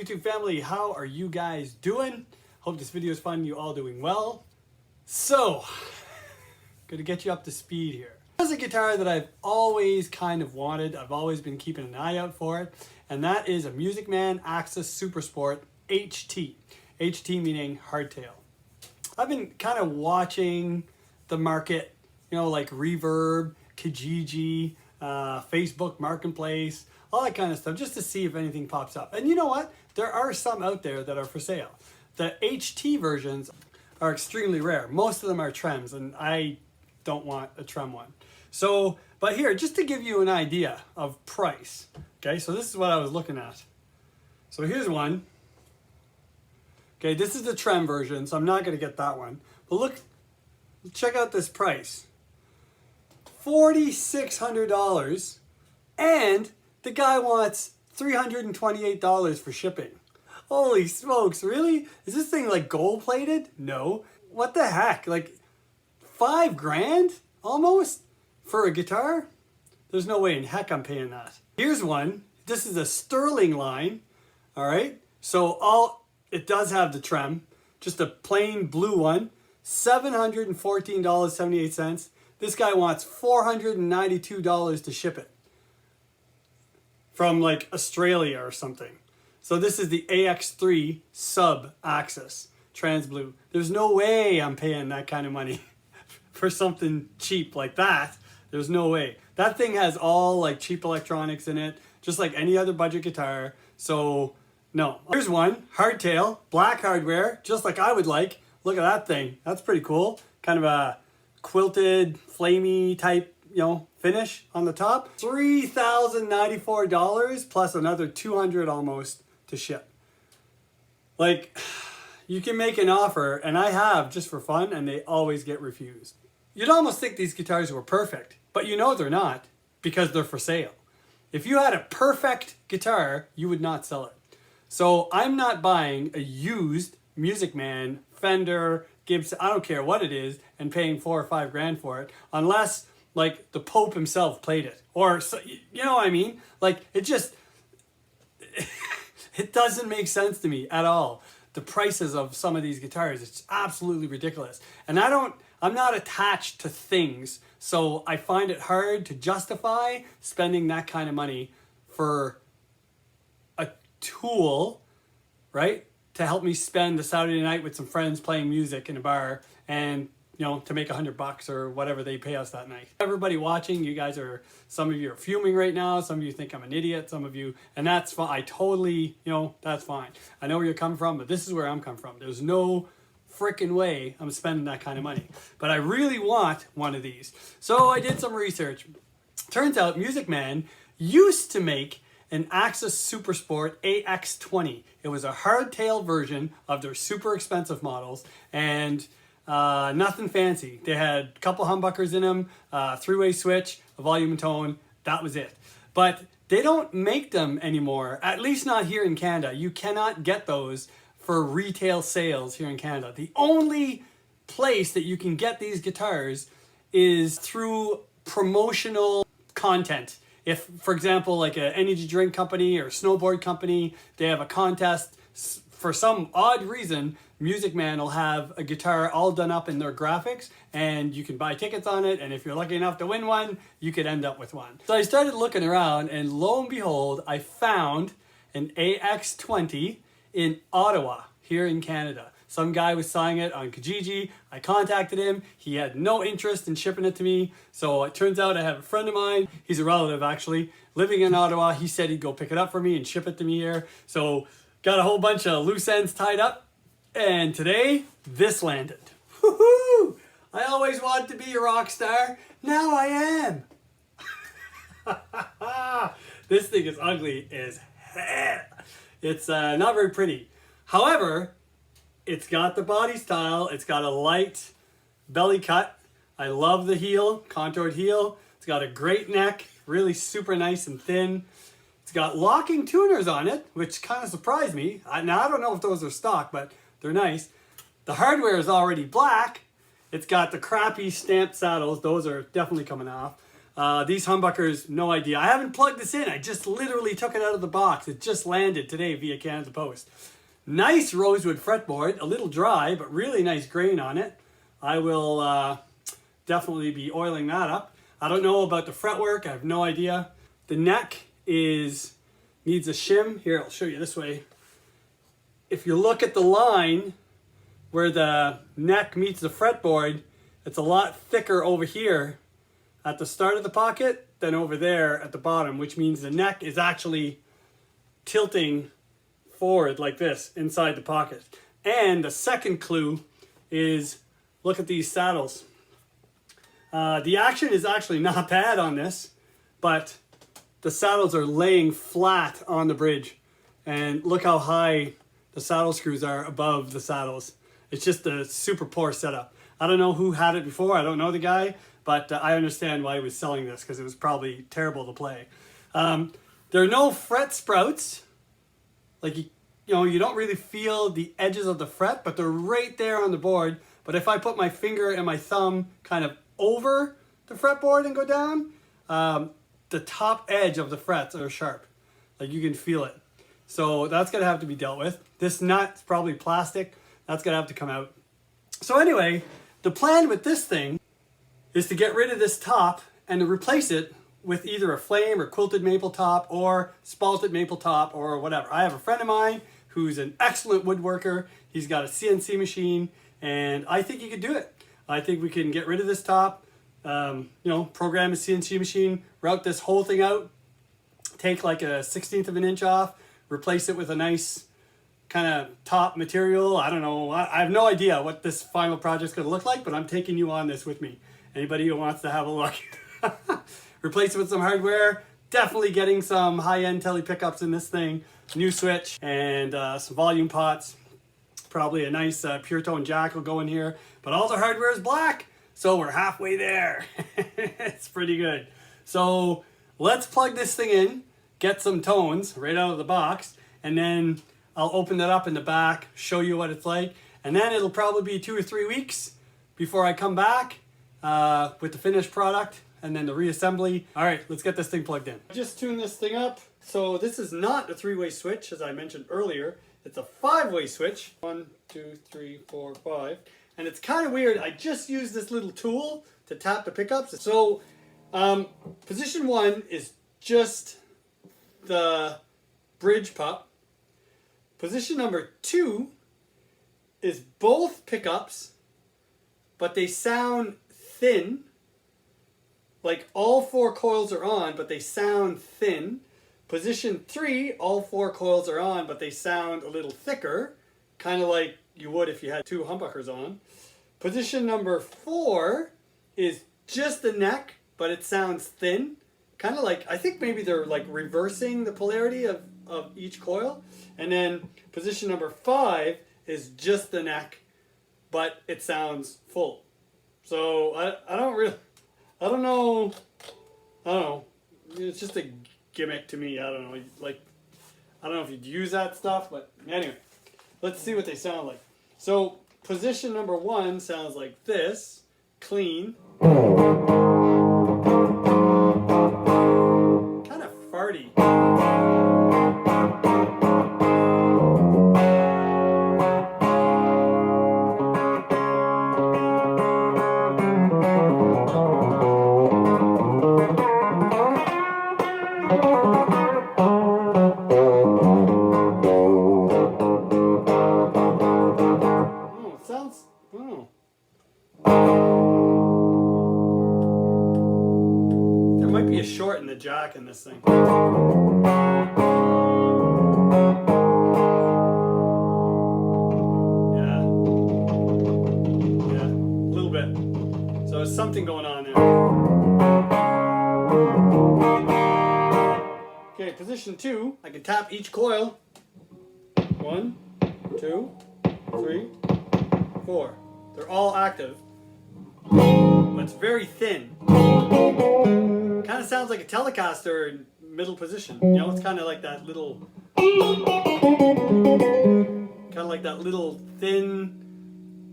YouTube family, how are you guys doing? Hope this video is fun, you all doing well. So, gonna get you up to speed here. This is a guitar that I've always kind of wanted. I've always been keeping an eye out for it. And that is a Music Man Axis Super Sport HT. HT meaning hardtail. I've been kind of watching the market, you know, like Reverb, Kijiji, Facebook Marketplace, all that kind of stuff, just to see if anything pops up. And you know what? There are some out there that are for sale. The HT versions are extremely rare. Most of them are trems, and I don't want a trem one. So, but here, just to give you an idea of price, okay, so this is what I was looking at. So here's one. Okay, this is the trem version, so I'm not gonna get that one. But look, check out this price. $4,600, and the guy wants $328 for shipping. Holy smokes, really? Is this thing like gold plated? No. What the heck? Like $5,000 almost for a guitar? There's no way in heck I'm paying that. Here's one. This is a sterling line. All right. So it does have the trem, just a plain blue one, $714.78. This guy wants $492 to ship it from like Australia or something. So this is the AX-20 sub Axis trans blue. There's no way I'm paying that kind of money for something cheap like that. There's no way. That thing has all like cheap electronics in it, just like any other budget guitar. So no. Here's one, hardtail, black hardware, just like I would like. Look at that thing. That's pretty cool. Kind of a quilted, flamey type, you know, finish on the top. $3,094 plus another $200 almost to ship. Like, you can make an offer, and I have just for fun, and they always get refused. You'd almost think these guitars were perfect, but you know they're not because they're for sale. If you had a perfect guitar, you would not sell it. So I'm not buying a used Music Man, Fender, Gibson, I don't care what it is, and paying $4,000 or $5,000 for it, unless like the Pope himself played it, or you know what I mean? Like it just, it doesn't make sense to me at all. The prices of some of these guitars, it's absolutely ridiculous. And I'm not attached to things, so I find it hard to justify spending that kind of money for a tool, right? To help me spend a Saturday night with some friends playing music in a bar and, you know, to make $100 or whatever they pay us that night. Everybody watching, you guys are, some of you are fuming right now. Some of you think I'm an idiot, some of you, and that's fine. I totally, you know, that's fine. I know where you're coming from, but this is where I'm coming from. There's no freaking way I'm spending that kind of money. But I really want one of these. So I did some research. Turns out Music Man used to make an Axis Super Sport AX-20. It was a hardtail version of their super expensive models, and nothing fancy. They had a couple humbuckers in them, three-way switch, a volume and tone, that was it. But they don't make them anymore, at least not here in Canada. You cannot get those for retail sales here in Canada. The only place that you can get these guitars is through promotional content. If, for example, like an energy drink company or snowboard company, they have a contest, for some odd reason, Music Man will have a guitar all done up in their graphics, and you can buy tickets on it, and if you're lucky enough to win one, you could end up with one. So I started looking around, and lo and behold, I found an AX-20 in Ottawa, here in Canada. Some guy was selling it on Kijiji. I contacted him. He had no interest in shipping it to me. So it turns out I have a friend of mine, he's a relative actually, living in Ottawa. He said he'd go pick it up for me and ship it to me here. So got a whole bunch of loose ends tied up. And today, this landed. Woohoo! I always wanted to be a rock star. Now I am. This thing is ugly as hell. It's not very pretty. However, it's got the body style. It's got a light belly cut. I love the heel, contoured heel. It's got a great neck, really super nice and thin. It's got locking tuners on it, which kind of surprised me. Now, I don't know if those are stock, but they're nice. The hardware is already black. It's got the crappy stamped saddles. Those are definitely coming off. These humbuckers, no idea. I haven't plugged this in. I just literally took it out of the box. It just landed today via Canada Post. Nice rosewood fretboard, a little dry, but really nice grain on it. I will definitely be oiling that up. I don't know about the fretwork. I have no idea. The neck needs a shim. Here, I'll show you this way. If you look at the line where the neck meets the fretboard, it's a lot thicker over here at the start of the pocket than over there at the bottom, which means the neck is actually tilting forward like this inside the pocket. And the second clue is, look at these saddles. The action is actually not bad on this, but the saddles are laying flat on the bridge. And look how high the saddle screws are above the saddles. It's just a super poor setup. I don't know who had it before. I don't know the guy, but I understand why he was selling this, because it was probably terrible to play. There are no fret sprouts. Like, you don't really feel the edges of the fret, but they're right there on the board. But if I put my finger and my thumb kind of over the fretboard and go down, the top edge of the frets are sharp. Like, you can feel it. So that's gonna have to be dealt with. This nut's probably plastic. That's gonna have to come out. So anyway, the plan with this thing is to get rid of this top and to replace it with either a flame or quilted maple top or spalted maple top or whatever. I have a friend of mine who's an excellent woodworker. He's got a CNC machine, and I think he could do it. I think we can get rid of this top, program a CNC machine, route this whole thing out, take like a 1/16 of an inch off, replace it with a nice kind of top material. I don't know. I have no idea what this final project's going to look like, but I'm taking you on this with me. Anybody who wants to have a look. Replace it with some hardware. Definitely getting some high-end tele pickups in this thing. New switch and some volume pots. Probably a nice pure tone jack will go in here. But all the hardware is black, so we're halfway there. It's pretty good. So let's plug this thing in, get some tones right out of the box, and then I'll open it up in the back, show you what it's like, and then it'll probably be 2 or 3 weeks before I come back with the finished product and then the reassembly. All right, let's get this thing plugged in. I just tuned this thing up. So this is not a 3-way switch, as I mentioned earlier. It's a 5-way switch. 1, 2, 3, 4, 5. And it's kind of weird. I just used this little tool to tap the pickups. So position 1 is just the bridge pup. Position number 2 is both pickups, but they sound thin. Like, all 4 coils are on, but they sound thin. Position 3, all 4 coils are on, but they sound a little thicker, kind of like you would if you had 2 humbuckers on. Position number 4 is just the neck, but it sounds thin. Kind of like, I think maybe they're like reversing the polarity of each coil. And then position number 5 is just the neck, but it sounds full. So I don't know. It's just a gimmick to me. I don't know. Like, I don't know if you'd use that stuff, but anyway, let's see what they sound like. So position number 1 sounds like this, clean. Kind of farty. There might be a short in the jack in this thing. Yeah, a little bit. So there's something going on there. Okay, position 2, I can tap each coil. 1, 2, 3, 4. They're all active, but it's very thin. Kind of sounds like a Telecaster in middle position. You know, it's kind of like that little, thin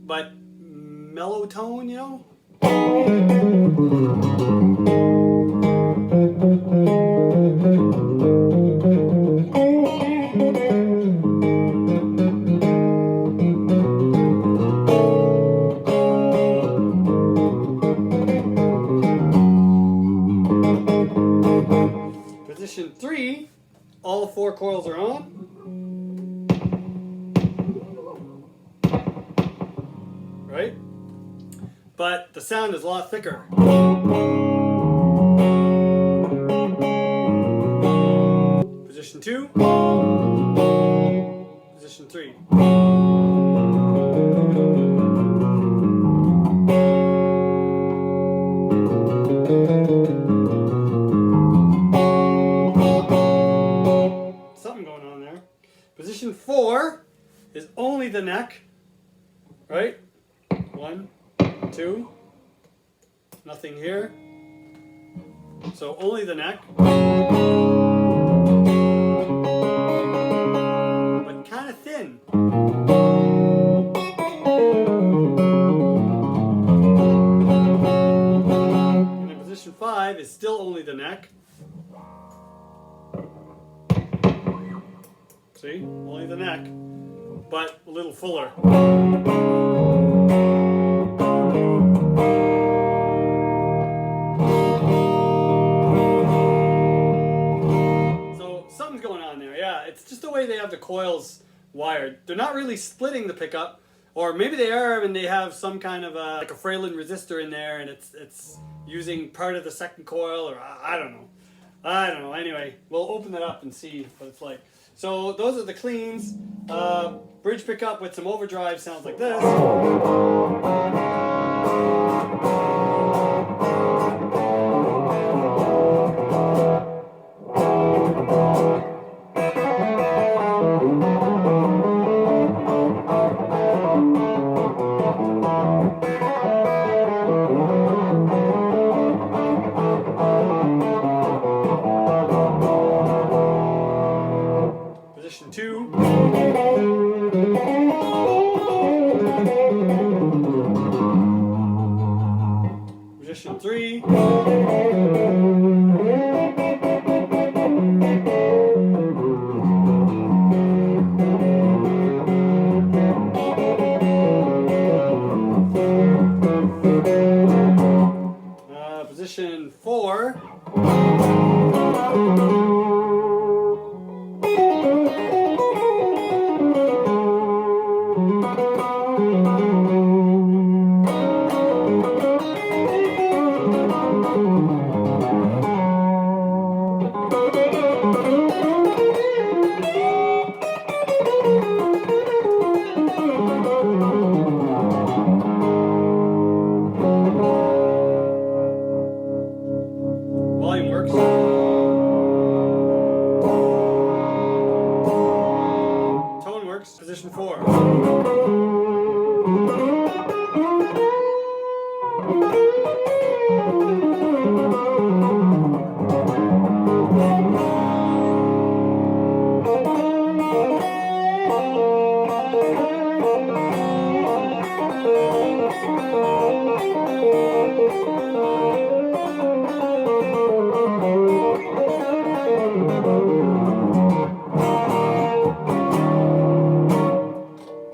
but mellow tone, you know? but the sound is a lot thicker. Position 2, position 3. Something going on there. Position 4 is only the neck, right? 1, 2, nothing here. So only the neck. But kind of thin. And then position 5 is still only the neck. See? Only the neck, but a little fuller. So something's going on there, yeah. It's just the way they have the coils wired. They're not really splitting the pickup, or maybe they are and they have some kind of like a Fralin resistor in there and it's using part of the second coil, or I don't know. I don't know. Anyway, we'll open it up and see what it's like. So those are the cleans. Bridge pickup with some overdrive sounds like this. Position 2. Position 3. Position 4. Volume works. Tone works. Position 4.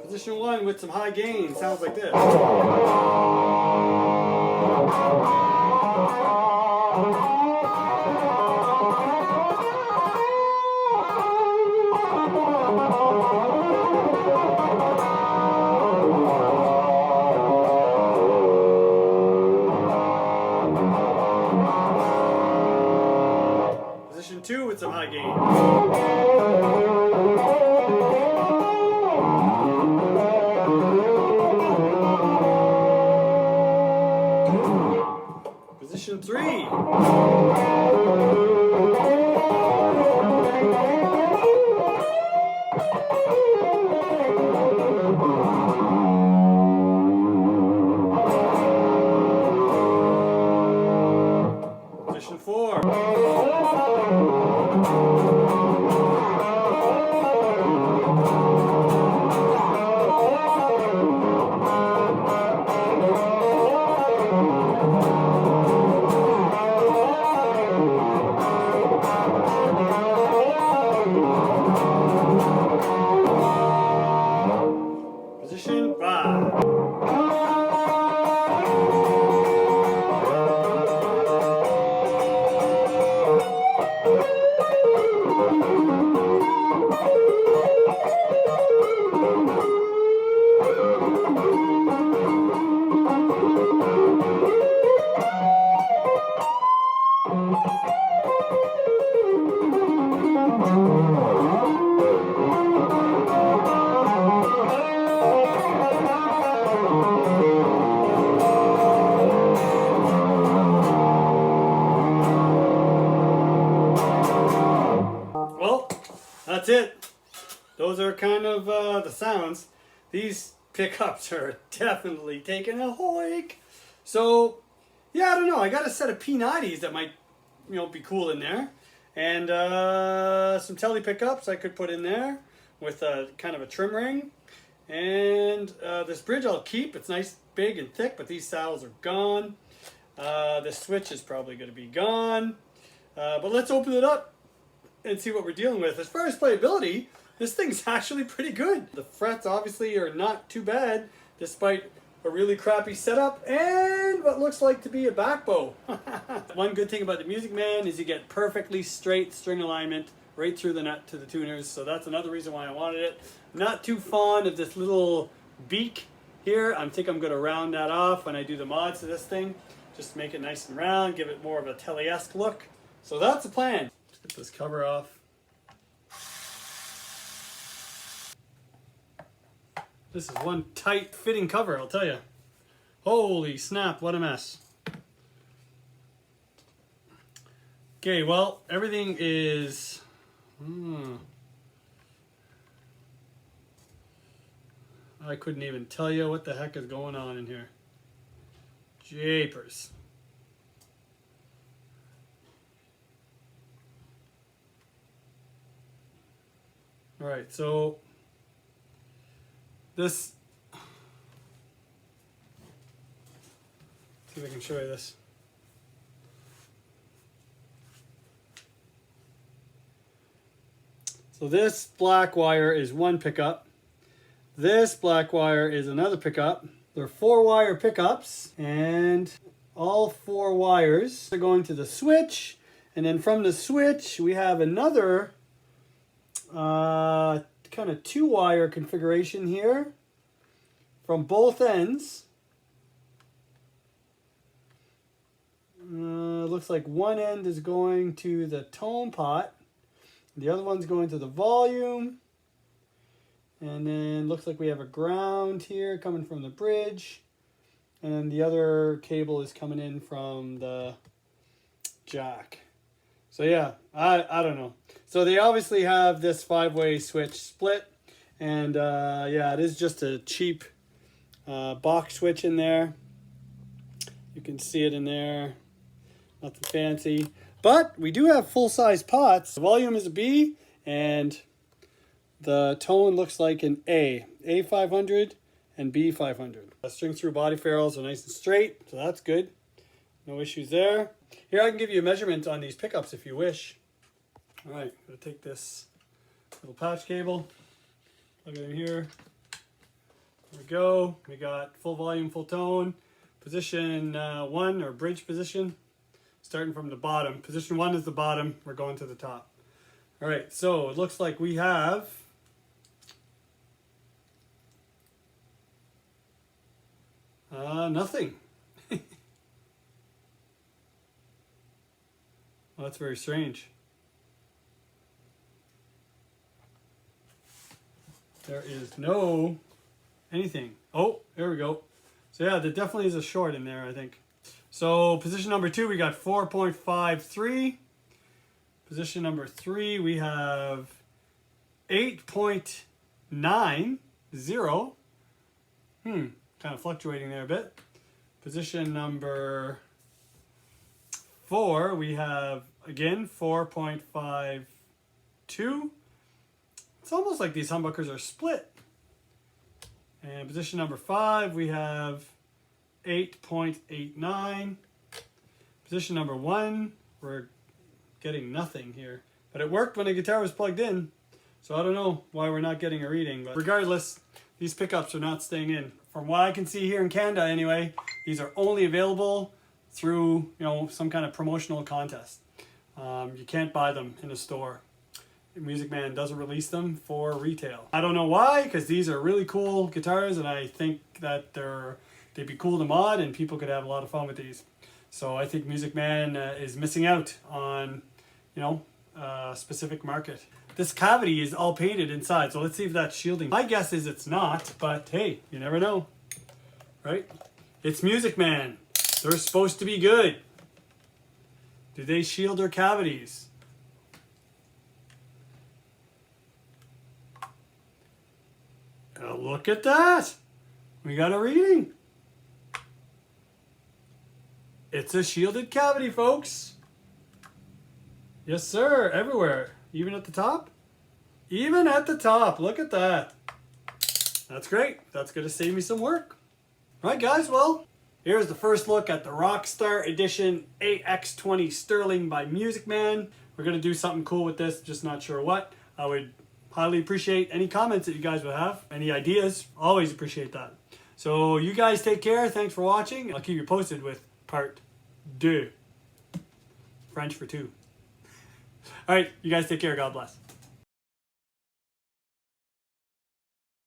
Position 1 with some high gain sounds like this. Position 2 with some high gain. Position 3. Position 4. those are kind of the sounds. These pickups are definitely taking a hike. So yeah, I don't know. I got a set of P90s that might, be cool in there, and some Tele pickups I could put in there with a kind of a trim ring. And this bridge I'll keep. It's nice, big, and thick, but these saddles are gone. This switch is probably going to be gone. But let's open it up and see what we're dealing with. As far as playability, this thing's actually pretty good. The frets obviously are not too bad, despite a really crappy setup and what looks like to be a back bow. One good thing about the Music Man is you get perfectly straight string alignment right through the nut to the tuners, so that's another reason why I wanted it. Not too fond of this little beak here. I think I'm going to round that off when I do the mods to this thing, just to make it nice and round, give it more of a Tele-esque look. So that's the plan. Let's get this cover off. This is one tight fitting cover, I'll tell you. Holy snap, what a mess. Okay, well, everything is... I couldn't even tell you what the heck is going on in here. Japers. Alright, so this, see if I can show you this. So this black wire is one pickup. This black wire is another pickup. They're 4-wire pickups, and all 4 wires are going to the switch. And then from the switch, we have another kind of 2-wire configuration here from both ends. Looks like one end is going to the tone pot, the other one's going to the volume, and then looks like we have a ground here coming from the bridge, and then the other cable is coming in from the jack. So yeah, I don't know. So they obviously have this 5-way switch split, and yeah, it is just a cheap box switch in there. You can see it in there, nothing fancy. But we do have full-size pots. The volume is a B, and the tone looks like an A. A500 and B500. The string through body ferrules are nice and straight, so that's good. No issues there. Here, I can give you a measurement on these pickups if you wish. All right, I'm going to take this little patch cable, plug it in here. There we go. We got full volume, full tone. Position 1, or bridge position, starting from the bottom. Position 1 is the bottom. We're going to the top. All right, so it looks like we have nothing. Well, that's very strange. There is no anything. Oh, there we go. So yeah, there definitely is a short in there, I think. So position number 2, we got 4.53. Position number 3, we have 8.90. Kind of fluctuating there a bit. Position number 4, we have, again, 4.52. It's almost like these humbuckers are split. And position number 5, we have 8.89. Position number 1, we're getting nothing here. But it worked when the guitar was plugged in. So I don't know why we're not getting a reading. But regardless, these pickups are not staying in. From what I can see here in Canada anyway, these are only available through, some kind of promotional contest. You can't buy them in a store. Music Man doesn't release them for retail. I don't know why, because these are really cool guitars, and I think that they'd be cool to mod, and people could have a lot of fun with these. So I think Music Man is missing out on, a specific market. This cavity is all painted inside, so let's see if that's shielding. My guess is it's not, but hey, you never know, right? It's Music Man. They're supposed to be good. Do they shield their cavities? Look at that. We got a reading. It's a shielded cavity, folks. Yes, sir. Everywhere. Even at the top? Even at the top. Look at that. That's great. That's going to save me some work. All right, guys. Well, here's the first look at the Rockstar Edition AX-20 Sterling by Music Man. We're going to do something cool with this. Just not sure what. I would highly appreciate any comments that you guys would have. Any ideas. Always appreciate that. So you guys take care. Thanks for watching. I'll keep you posted with part 2. French for 2. All right. You guys take care. God bless.